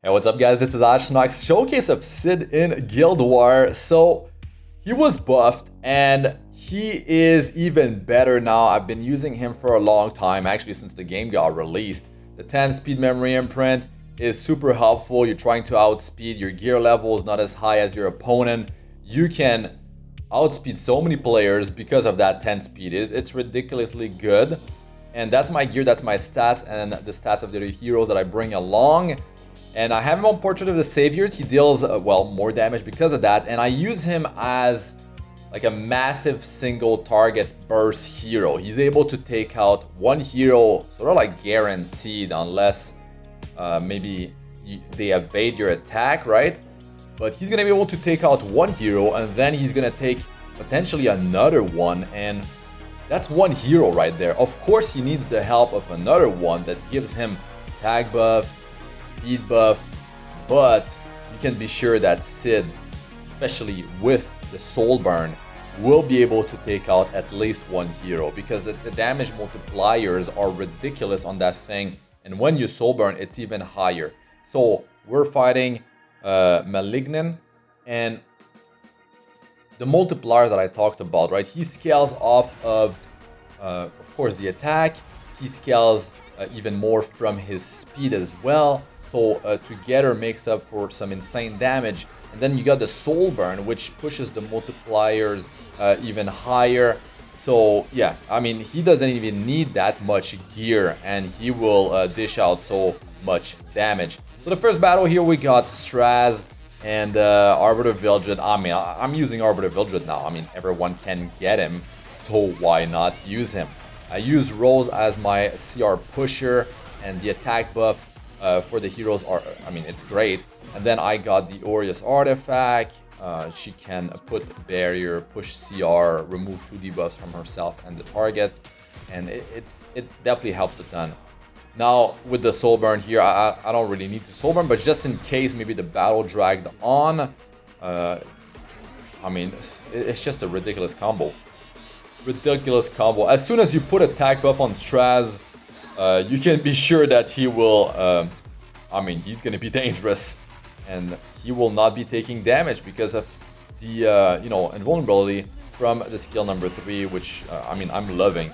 Hey, what's up guys, this is Astranox, showcase of Cidd in Guild War. So, he was buffed and he is even better now. I've been using him for a long time, actually since the game got released. The 10 speed memory imprint is super helpful. You're trying to outspeed, your gear level is not as high as your opponent. You can outspeed so many players because of that 10 speed. It's ridiculously good. And that's my gear, that's my stats, and the stats of the other heroes that I bring along. And I have him on Portrait of the Saviors. He deals, well, more damage because of that. And I use him as like a massive single target burst hero. He's able to take out one hero sort of like guaranteed, unless maybe they evade your attack, right? But he's going to be able to take out one hero, and then he's going to take potentially another one. And that's one hero right there. Of course, he needs the help of another one that gives him tag buff, speed buff, but you can be sure that Cidd, especially with the soul burn, will be able to take out at least one hero, because the damage multipliers are ridiculous on that thing, and when you soul burn, it's even higher. So we're fighting Malignant, and the multipliers that I talked about, right? He scales off of course, the attack. He scales even more from his speed as well. So together makes up for some insane damage. And then you got the soul burn, which pushes the multipliers even higher. So yeah, I mean, he doesn't even need that much gear, and he will dish out so much damage. So the first battle here, we got Straz and Arbiter Vildred. I mean, I'm using Arbiter Vildred now. I mean, everyone can get him, so why not use him? I use Rose as my CR pusher, and the attack buff for the heroes are, I mean, it's great. And then I got the Aureus artifact. She can put barrier, push CR, remove 2 debuffs from herself and the target, and it definitely helps a ton. Now with the soul burn here, I don't really need to soul burn, but just in case maybe the battle dragged on, I mean, it's just a ridiculous combo. Ridiculous combo. As soon as you put attack buff on Straz, you can be sure that he will, I mean, he's gonna be dangerous, and he will not be taking damage because of the, you know, invulnerability from the skill number 3, which, I mean, I'm loving.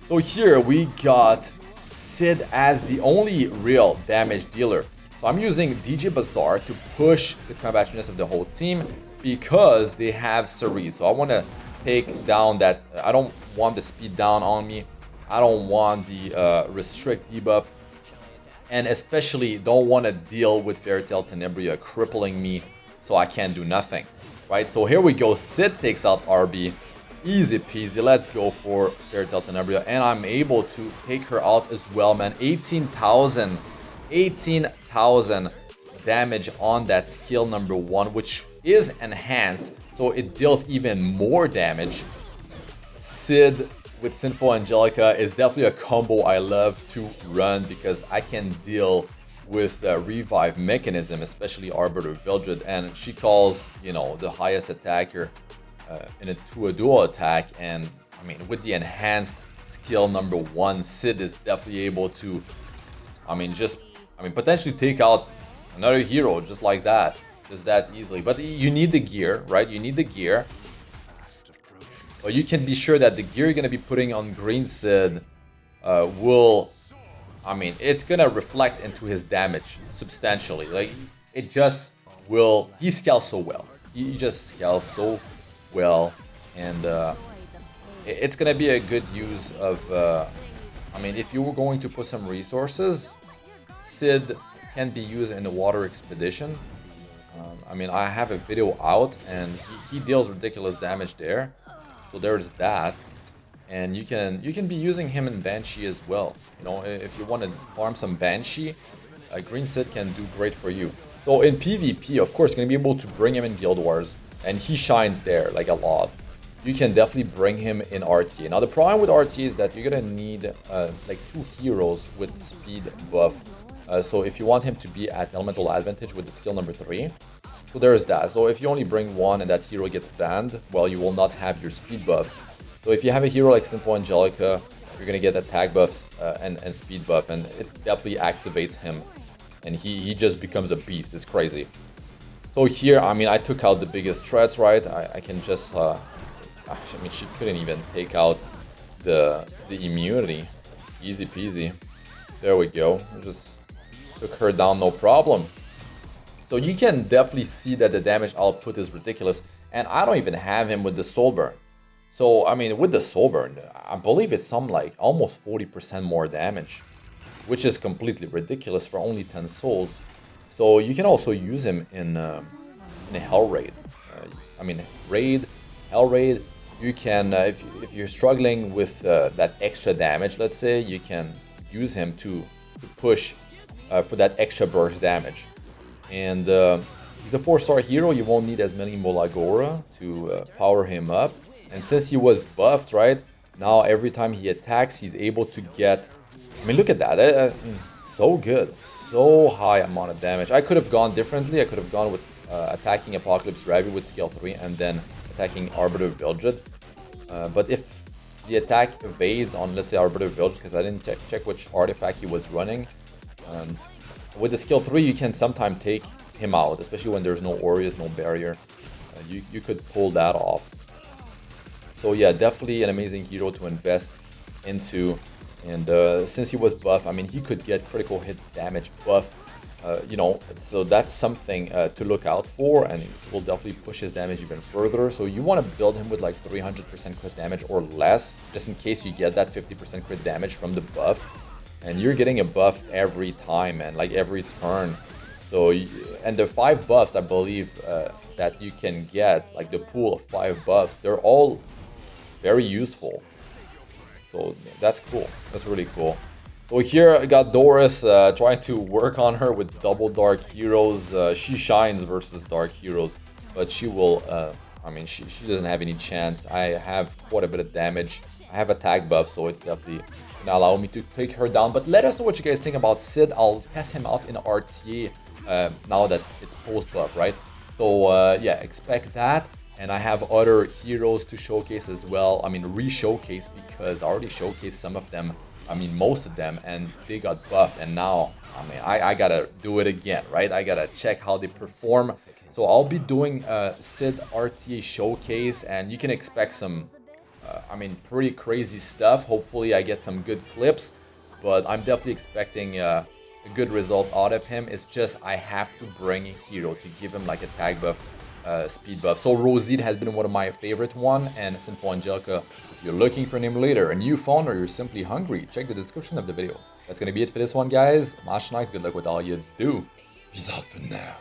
So here we got Cidd as the only real damage dealer. So I'm using DJ Bazaar to push the combativeness of the whole team because they have Cerise. So I want to take down that, I don't want the speed down on me. I don't want the restrict debuff, and especially don't want to deal with Fairytale Tenebria crippling me so I can't do nothing, right? So here we go, Cidd takes out RB, easy peasy. Let's go for Fairytale Tenebria, and I'm able to take her out as well, man. 18,000 damage on that skill number 1, which is enhanced, so it deals even more damage. Cidd with Sinful Angelica is definitely a combo I love to run because I can deal with the revive mechanism, especially Arbiter Vildred, and she calls, you know, the highest attacker to a dual attack. And I mean, with the enhanced skill number 1, Cidd is definitely able to, I mean, potentially take out another hero just like that, just that easily. But you need the gear, right? You need the gear. But you can be sure that the gear you're going to be putting on Green Cidd will, I mean, it's going to reflect into his damage substantially. Like, it just will, he scales so well. He just scales so well, and it's going to be a good use of, I mean, if you were going to put some resources, Cidd can be used in the water expedition. I mean, I have a video out, and he deals ridiculous damage there. So there's that, and you can be using him in Banshee as well. You know, if you want to farm some Banshee, Green Cidd can do great for you. So in PvP, of course, you're gonna be able to bring him in Guild Wars, and he shines there like a lot. You can definitely bring him in RTA. Now the problem with RTA is that you're gonna need like 2 heroes with speed buff. So if you want him to be at elemental advantage with the skill number 3. So there's that. So if you only bring one and that hero gets banned, well, you will not have your speed buff. So if you have a hero like Sinful Angelica, you're going to get attack buffs and speed buff, and it definitely activates him and he just becomes a beast. It's crazy. So here, I mean, I took out the biggest threats, right? I can just, I mean, she couldn't even take out the immunity. Easy peasy. There we go. I just took her down, no problem. So you can definitely see that the damage output is ridiculous, and I don't even have him with the soul burn. So I mean, with the soul burn, I believe it's some like almost 40% more damage, which is completely ridiculous for only 10 souls. So you can also use him in a Hell Raid. I mean, Hell Raid. You can, if you're struggling with that extra damage, let's say, you can use him to push for that extra burst damage. And he's a 4-star hero. You won't need as many MolaGora to power him up. And since he was buffed, right, now every time he attacks, he's able to get... I mean, look at that. So good. So high amount of damage. I could have gone differently. I could have gone with attacking Apocalypse Ravi with scale 3 and then attacking Arbiter Vilgid. But if the attack evades on, let's say, Arbiter Vilgid, because I didn't check which artifact he was running, with the skill 3, you can sometimes take him out, especially when there's no Aureus, no barrier. You could pull that off. So yeah, definitely an amazing hero to invest into. And since he was buff, I mean, he could get critical hit damage buff, you know, so that's something to look out for, and it will definitely push his damage even further. So you want to build him with like 300% crit damage or less, just in case you get that 50% crit damage from the buff. And you're getting a buff every time, man, like every turn. So, and the 5 buffs, I believe, that you can get, like the pool of 5 buffs, they're all very useful. So that's cool. That's really cool. So here I got Doris trying to work on her with double dark heroes. She shines versus dark heroes, but she will, I mean, she doesn't have any chance. I have quite a bit of damage. I have attack buff, so it's definitely gonna allow me to take her down. But let us know what you guys think about Cidd. I'll test him out in RTA now that it's post buff, right? So yeah, expect that. And I have other heroes to showcase as well. I mean, re-showcase, because I already showcased some of them. I mean, most of them, and they got buffed. And now, I mean, I gotta do it again, right? I gotta check how they perform. So I'll be doing Cidd RTA showcase, and you can expect some, I mean, pretty crazy stuff. Hopefully I get some good clips, but I'm definitely expecting a good result out of him. It's just I have to bring a hero to give him like a tag buff, speed buff. So Rosita has been one of my favorite one, and Simple Angelica. If you're looking for an emulator, a new phone, or you're simply hungry, check the description of the video. That's gonna be it for this one, guys. Astranox, good luck with all you do. Peace out for now.